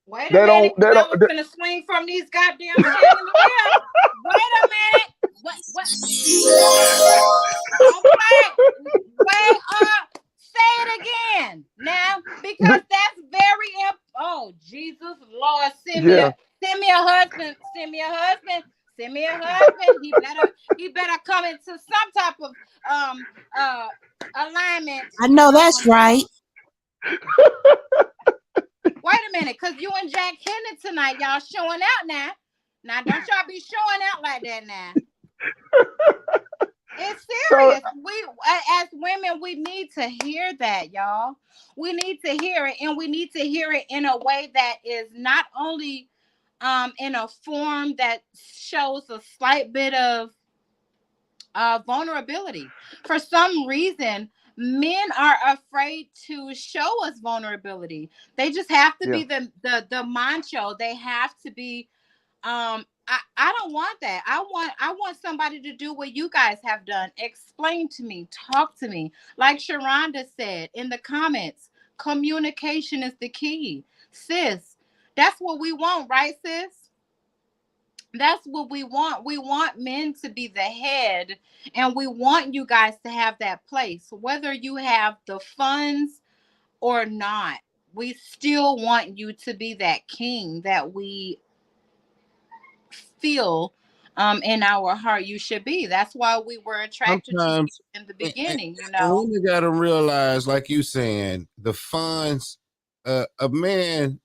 S1: Wait a
S2: They
S1: minute,
S2: don't.
S1: because
S2: They
S1: I
S2: don't.
S1: was finna swing from these goddamn chandeliers. Wait a minute. What? Don't play. Wait up. Say it again now, because
S2: The-
S1: that's very oh Jesus Lord,
S2: yeah,
S1: send me a husband, send me a husband, send me a husband. He better come into some type of um uh alignment.
S3: I know that's right.
S1: Wait a minute, cause you and Jack Henry tonight, y'all showing out now. Now don't y'all be showing out like that now. It's
S2: so
S1: serious. We as women, we need to hear that, y'all. We need to hear it, and we need to hear it in a way that is not only in a form that shows a slight bit of vulnerability. For some reason, men are afraid to show us vulnerability. They just have to
S2: yeah,
S1: be the macho. They have to be I don't want that. I want somebody to do what you guys have done. Explain to me, talk to me. Like Sharonda said in the comments, communication is the key. Sis, that's what we want, right, sis? That's what we want. We want men to be the head, and we want you guys to have that place. Whether you have the funds or not, we still want you to be that king that we feel in our heart you should be. That's why we were attracted to you
S4: Sometimes
S1: in the
S4: and
S1: beginning, you
S4: and
S1: know.
S4: women got to realize, like you saying, the funds. A man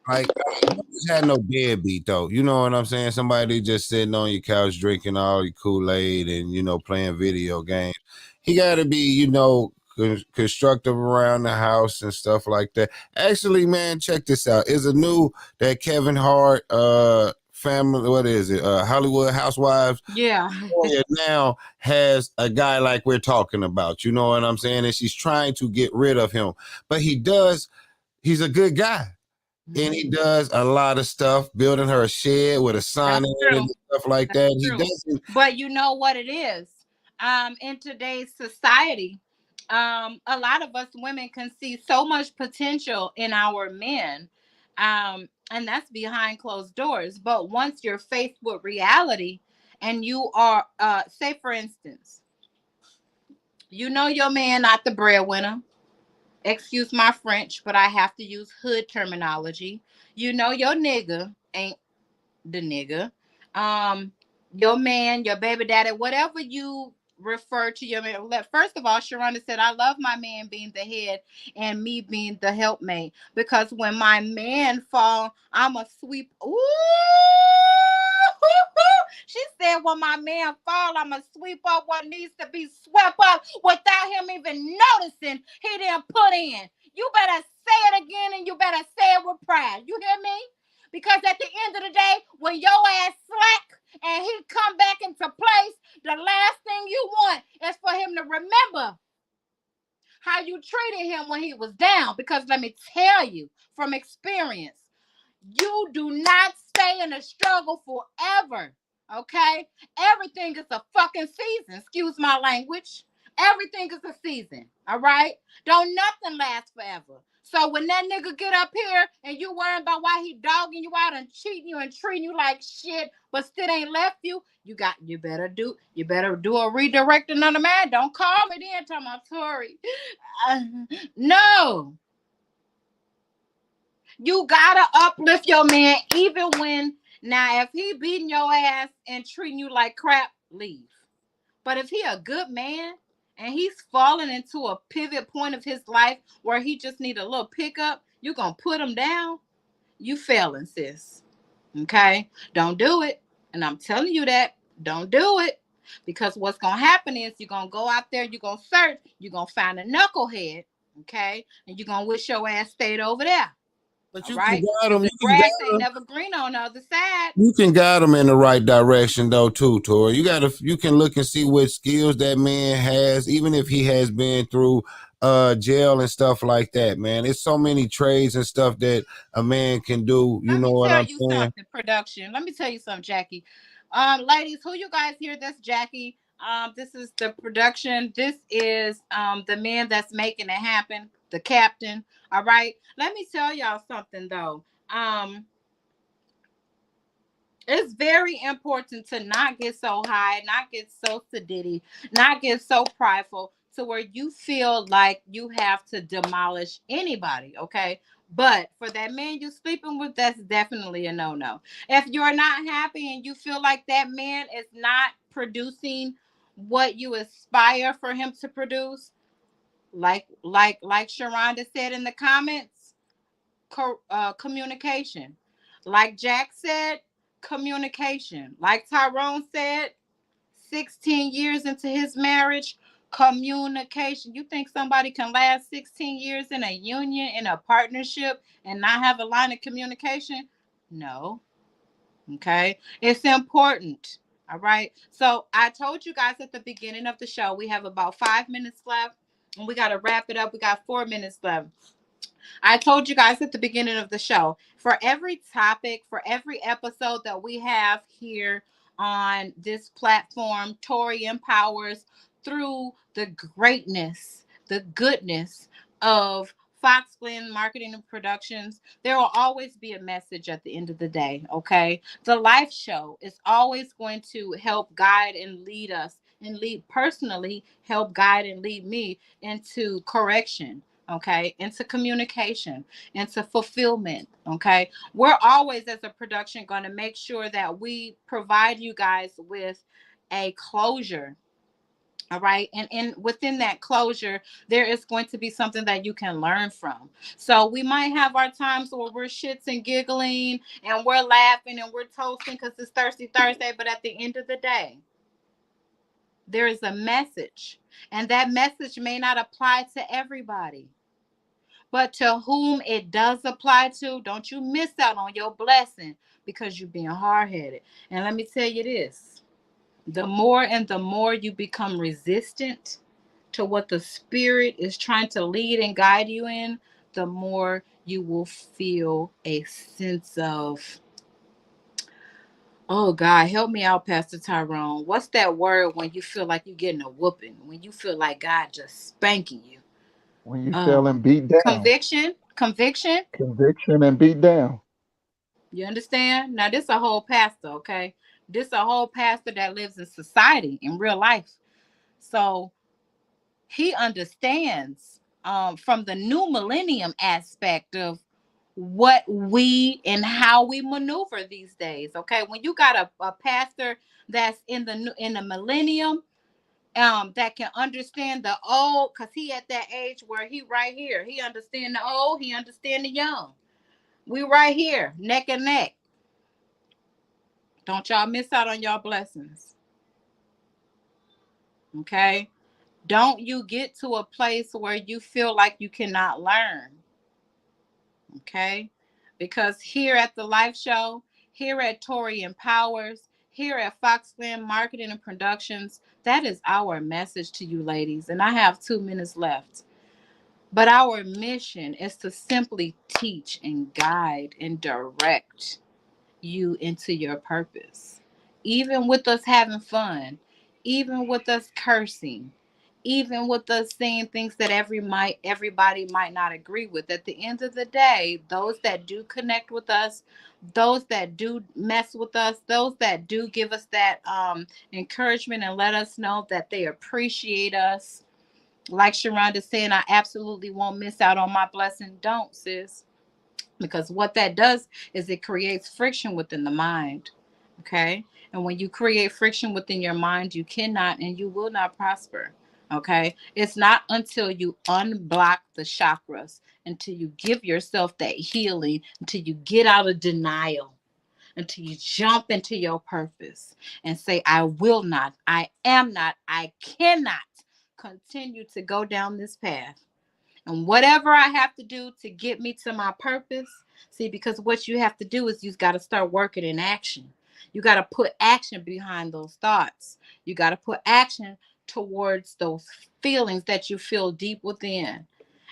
S4: like I just had no deadbeat though. You know what I'm saying? Somebody just sitting on your couch drinking all your Kool-Aid and playing video games. He got to be constructive around the house and stuff like that. Actually, man, check this out. Is a new that Kevin Hart family. What is it? Hollywood Housewives.
S1: Yeah.
S4: Lawyer now has a guy like we're talking about. You know what I'm saying? And she's trying to get rid of him, but he does. He's a good guy. And he does a lot of stuff, building her a shed with a
S1: That's
S4: sun in it
S1: true.
S4: and stuff like
S1: That's
S4: that. He
S1: true.
S4: doesn't.
S1: But you know what it is? In today's society, a lot of us women can see so much potential in our men. And that's behind closed doors. But once you're faced with reality and you are say for instance, you know your man not the breadwinner. Excuse my French, but I have to use hood terminology. You know your nigga ain't the nigga. Um, your man, your baby daddy, whatever you refer to your man. First of all, Sharonda said, I love my man being the head and me being the helpmate. Because when my man fall, I'm a sweep. Ooh, she said, when my man fall, I'm going to sweep up what needs to be swept up without him even noticing he didn't put in. You better say it again, and you better say it with pride. You hear me? Because at the end of the day, when your ass slack and he come back into place, the last thing you want is for him to remember how you treated him when he was down. Because let me tell you from experience, you do not stay in a struggle forever. Okay? Everything is a fucking season. Excuse my language. Everything is a season. All right? Don't nothing last forever. So when that nigga get up here and you worrying about why he dogging you out and cheating you and treating you like shit, but still ain't left you, you better do a redirecting on the man. Don't call me then, tell my Tori. Uh, no, you gotta uplift your man even when now if he beating your ass and treating you like crap, leave. But if he a good man and he's falling into a pivot point of his life where he just need a little pickup, you gonna put him down, you failing, sis. Okay? Don't do it. And I'm telling you that. Don't do it. Because what's gonna happen is you're gonna go out there, you're gonna search, you're gonna find a knucklehead, okay? And you're gonna wish your ass stayed over there.
S4: But
S1: All
S4: you can
S1: right.
S4: guide
S1: Because
S4: him.
S1: the grass ain't never green on the other side.
S4: You can guide him in the right direction though too, Tori. You can look and see what skills that man has, even if he has been through jail and stuff like that, man. It's so many trades and stuff that a man can do. You
S1: Let
S4: know
S1: me
S4: what
S1: tell
S4: I'm
S1: you
S4: saying?
S1: something, production. Let me tell you something, Jackie. Ladies, who you guys hear this, Jackie? This is the production. This is the man that's making it happen, the captain. All right. Let me tell y'all something though. It's very important to not get so high, not get so sedity, not get so prideful to where you feel like you have to demolish anybody, okay? But for that man you sleeping with, that's definitely a no-no. If you're not happy and you feel like that man is not producing what you aspire for him to produce, like Sharonda said in the comments, communication. Like Jack said, communication. Like Tyrone said, 16 years into his marriage, communication. You think somebody can last 16 years in a union, in a partnership, and not have a line of communication? No. Okay. It's important. All right. So I told you guys at the beginning of the show, we have about 5 minutes left, and we got to wrap it up. We got 4 minutes left. I told you guys at the beginning of the show, for every topic, for every episode that we have here on this platform, Tori empowers through the greatness, the goodness of Fox Glen Marketing and Productions. There will always be a message at the end of the day, okay? The life show is always going to help guide and lead us, and lead personally, help guide and lead me into correction, okay, into communication, into fulfillment, okay. We're always, as a production, going to make sure that we provide you guys with a closure. All right. And within that closure, there is going to be something that you can learn from. So we might have our times where we're shits and giggling and we're laughing and we're toasting because it's Thirsty Thursday. But at the end of the day, there is a message. And that message may not apply to everybody. But to whom it does apply to, don't you miss out on your blessing because you're being hard headed. And let me tell you this, the more and the more you become resistant to what the spirit is trying to lead and guide you in, the more you will feel a sense of, oh God, help me out, Pastor Tyrone. What's that word when you feel like you're getting a whooping? When you feel like God just spanking you?
S2: When you feeling beat down,
S1: Conviction.
S2: conviction and beat down.
S1: You understand? Now this a whole pastor, okay? This a whole pastor that lives in society in real life. So he understands from the new millennium aspect of what we and how we maneuver these days. Okay. When you got a pastor that's in the millennium, that can understand the old, because he at that age where he right here. He understand the old, he understand the young. We right here, neck and neck. Don't y'all miss out on y'all blessings. Okay. Don't you get to a place where you feel like you cannot learn. Okay. Because here at the live show, here at Tori Empowers, here at Foxland Marketing and Productions, that is our message to you ladies. And I have 2 minutes left. But our mission is to simply teach and guide and direct you into your purpose. Even with us having fun, even with us cursing, even with us saying things that everybody might not agree with. At the end of the day, those that do connect with us, those that do mess with us, those that do give us that encouragement and let us know that they appreciate us. Like Sharonda saying, I absolutely won't miss out on my blessing. Don't, sis, because what that does is it creates friction within the mind. Okay. And when you create friction within your mind, you cannot and you will not prosper. Okay. It's not until you unblock the chakras, until you give yourself that healing, until you get out of denial, until you jump into your purpose and say, I will not, I am not, I cannot continue to go down this path. And whatever I have to do to get me to my purpose, see, because what you have to do is you've got to start working in action. You got to put action behind those thoughts. You got to put action towards those feelings that you feel deep within.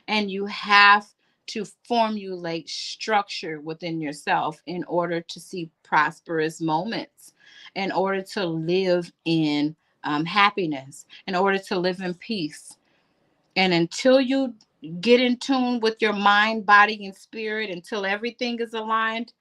S1: And you have to formulate structure within yourself in order to see prosperous moments, in order to live in happiness, in order to live in peace. And until you get in tune with your mind, body, and spirit, until everything is aligned,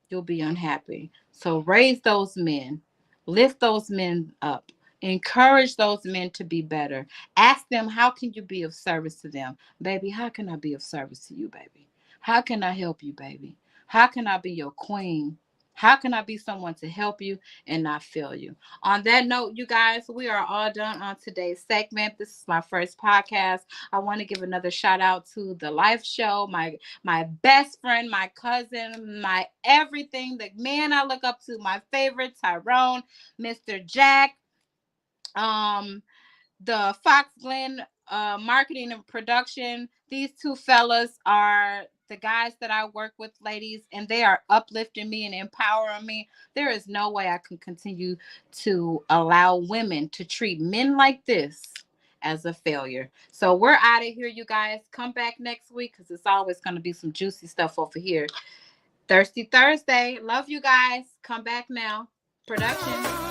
S1: you'll be unhappy. So raise those men, lift those men up, encourage those men to be better. Ask them, how can you be of service to them? Baby, how can I be of service to you, baby? How can I help you, baby? How can I be your queen? How can I be someone to help you and not fail you? On that note, you guys, we are all done on today's segment. This is my first podcast. I want to give another shout out to the live show, my best friend, my cousin, my everything, the man I look up to, my favorite, Tyrone, Mr. Jack, um, the Fox Glen marketing and production. These two fellas are the guys that I work with, ladies, and they are uplifting me and empowering me. There is no way I can continue to allow women to treat men like this as a failure. So we're out of here, you guys. Come back next week because it's always going to be some juicy stuff over here. Thirsty Thursday. Love you guys. Come back now. Production.